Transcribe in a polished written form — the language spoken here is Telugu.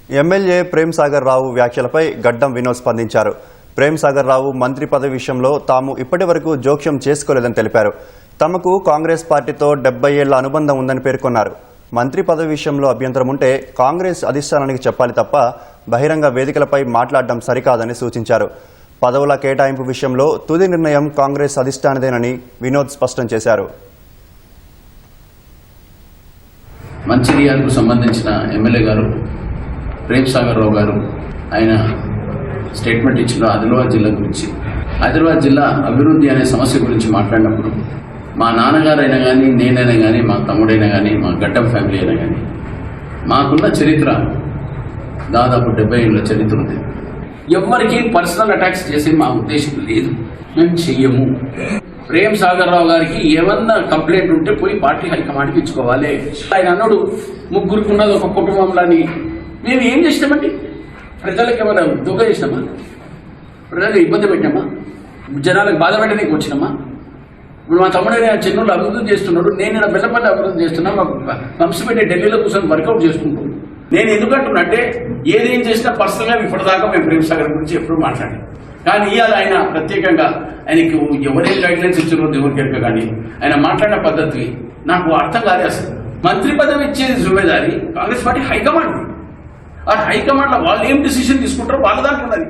ఎమ్మెల్యే ప్రేమ్ సాగర్ రావు వ్యాఖ్యలపై గడ్డం వినోద్ స్పందించారు. ప్రేమ్ సాగర్ రావు మంత్రి పదవి విషయంలో తాము ఇప్పటివరకు జోక్యం చేసుకోలేదని తెలిపారు. తమకు కాంగ్రెస్ పార్టీతో 70 ఏళ్ల అనుబంధం ఉందని పేర్కొన్నారు. మంత్రి పదవి విషయంలో అభ్యంతరం ఉంటే కాంగ్రెస్ అధిష్టానానికి చెప్పాలి తప్ప బహిరంగ వేదికలపై మాట్లాడడం సరికాదని సూచించారు. పదవుల కేటాయింపు విషయంలో తుది నిర్ణయం కాంగ్రెస్ అధిష్టానదేనని వినోద్ స్పష్టం చేశారు. మంచిర్యాలకు సంబంధించిన ఎమ్మెల్యే గారు ప్రేమ్ సాగర్ రావు గారు ఆయన స్టేట్మెంట్ ఇచ్చిన ఆదిలాబాద్ జిల్లా గురించి, ఆదిలాబాద్ జిల్లా అభివృద్ధి అనే సమస్య గురించి మాట్లాడినప్పుడు మా నాన్నగారైనా కానీ, నేనైనా కానీ, మా తమ్ముడైనా కానీ, మా గడ్డం ఫ్యామిలీ అయినా కానీ మాకున్న చరిత్ర దాదాపు 70 ఏళ్ళ చరిత్ర ఉంది. ఎవరికి పర్సనల్ అటాక్స్ చేసే మా ఉద్దేశం లేదు, మేము చెయ్యము. ప్రేమ్ సాగర్ రావు గారికి ఏమన్నా కంప్లైంట్ ఉంటే పోయి పార్టీ హైకమాండ్కి ఇచ్చుకోవాలి. ఆయన అన్నాడు ముగ్గురికి ఉన్నది ఒక కుటుంబంలోని. మేము ఏం చేసినామండి? ప్రజలకు ఏమైనా దొంగ చేసినామా? ప్రజలకు ఇబ్బంది పెట్టినామా? జనాలకు బాధ పెట్టడానికి వచ్చినామా? ఇప్పుడు మా తమ్ముడు చెన్నూరులో అభివృద్ధి చేస్తున్నాడు, నేను ఇక్కడ బెల్లపల్లి అభివృద్ధి చేస్తున్నా. మా వంశపెట్టి ఢిల్లీలో కూర్చొని వర్కౌట్ చేసుకుంటాం. నేను ఎందుకంటున్నట్టే ఏదేం చేసినా పర్సనల్గా ఇప్పటిదాకా మేము ప్రేమ్ సాగర్ గురించి ఎప్పుడు మాట్లాడాం. కానీ ఇవాళ ఆయన ప్రత్యేకంగా ఆయనకి ఎవరేం గైడ్లైన్స్ ఇచ్చారో దేవుడికి ఎక్క, కానీ ఆయన మాట్లాడిన పద్ధతి నాకు అర్థం కాదు. అసలు మంత్రి పదవి ఇచ్చేది జుమ్మేదారి కాంగ్రెస్ పార్టీ హైకమాండ్. ఆ హైకమాండ్లో వాళ్ళు ఏం డిసిషన్ తీసుకుంటారో వాళ్ళ దాంట్లో ఉన్నది.